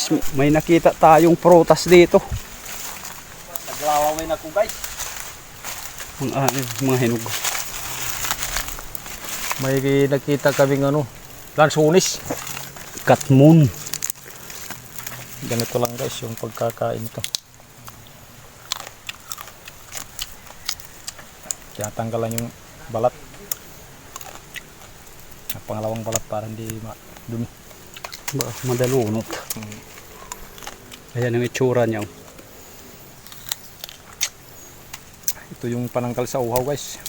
guys, may nakita tayong prutas dito. Naglawaway na ko guys. Mga hinog. May nakita kaming lansunis. Katmon. Ganito lang guys yung pagkakain ito. Kaya tanggalan yung balat. Ang pangalawang balat para hindi dumi. Madalunot. Ayan ang itsura niya. Ito yung pananggal sa uhaw guys.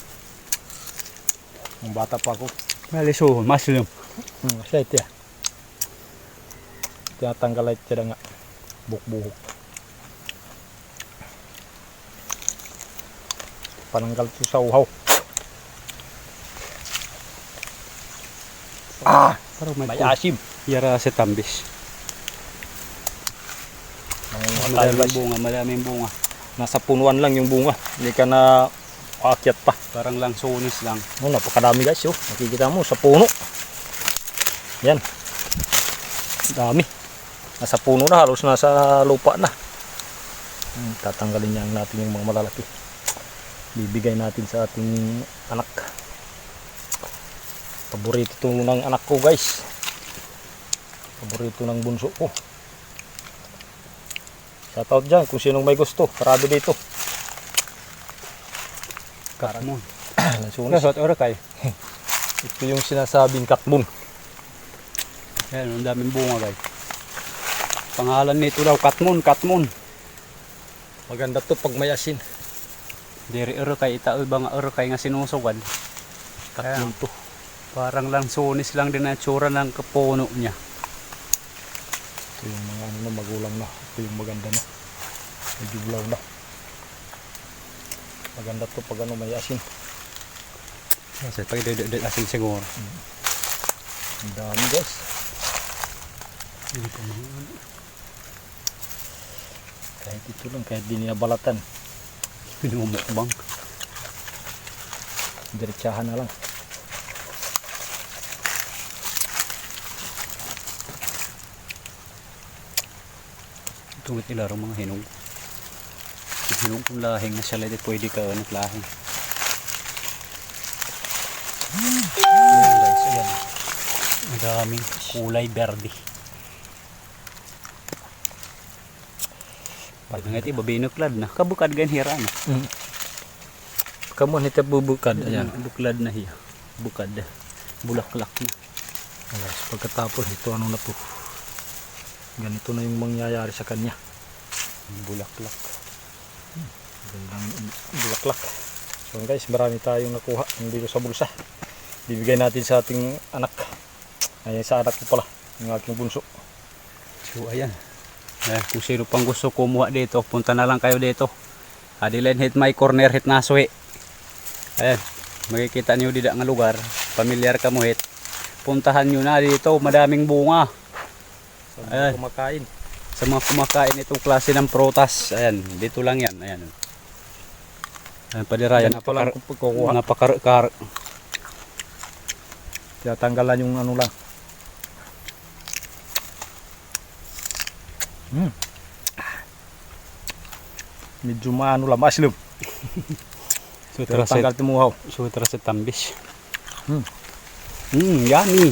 Nung bata pa ako. Malisuhon, mushroom. Siya ito ya. Kaya tanggalay ito nga. Buk-buhok. Pananggal ito sa uhaw. Parang May asim. Yara sa tambis. Madaming bunga. Nasa punuan lang yung bunga. Hindi ka na aakyat pa. Parang lang sunis lang. Napakadami guys. Nakikita mo sa puno. Yan. Dami. Nasa puno na. Halos nasa lupa na. Tatanggalin niya natin yung mga malalaki. Bibigay natin sa ating anak. Paborito ito ng anak ko guys. Paborito ng bunso ko. Shoutout dyan kung sinong may gusto. Parado dito. Katmon. Lansunis. Kay. Ito yung sinasabing katmon. Ayan, ang daming bunga guys. Pangalan nito daw, katmon. Maganda to pag may asin. Diri kay itaol ba nga kay nga sinusugan. Katmon to. Parang lang sunis lang din ang tsura ng kapuno niya. Ito yung mga magulang na. Ito yung maganda na. Medyo bulaw na. Maganda to pag may asin. Kasi pag dito asin siguro. Ang dami guys. Kahit ito lang, kahit di niya balatan. Pinumukbang. Diretsahan na lang. Tungit ilaro mga hinog. Hinog kung lahing na siya pwede ka lahing. Ayan guys, ayan. Ang daming kulay berde. Pag nga ito, babinuklad na. Kabukad gan hira na. Kamu nito bubukad. Ayan, buklad na hiya. Bukad. Bulaklak na. Guys, pagkatapos ito na to. Ganito na yung mangyayari sa kanya. Bulaklak. Gandang bulaklak. So guys, marami tayong nakuha dito sa bulsa. Bibigay natin sa ating anak. Ayan sa anak ko pala, yung aking bunso. So ayan. Kung sino pang gusto kumuha dito, punta na lang kayo dito. Adilan hit my corner hit naswe. Ayan, makikita niyo dito ang lugar. Pamilyar ka mo hit. Puntahan niyo na dito, madaming bunga. Sa mga kumakain. Sa mga kumakain itong klase ng prutas. Ayan, dito lang yan. Ayan. Ayan, padirayan. Napakar. Kaya tanggalan yung lang. Medyo maano lang, maslum. Sutra tanggal tumuhaw. Sutra sa tambis. Yummy.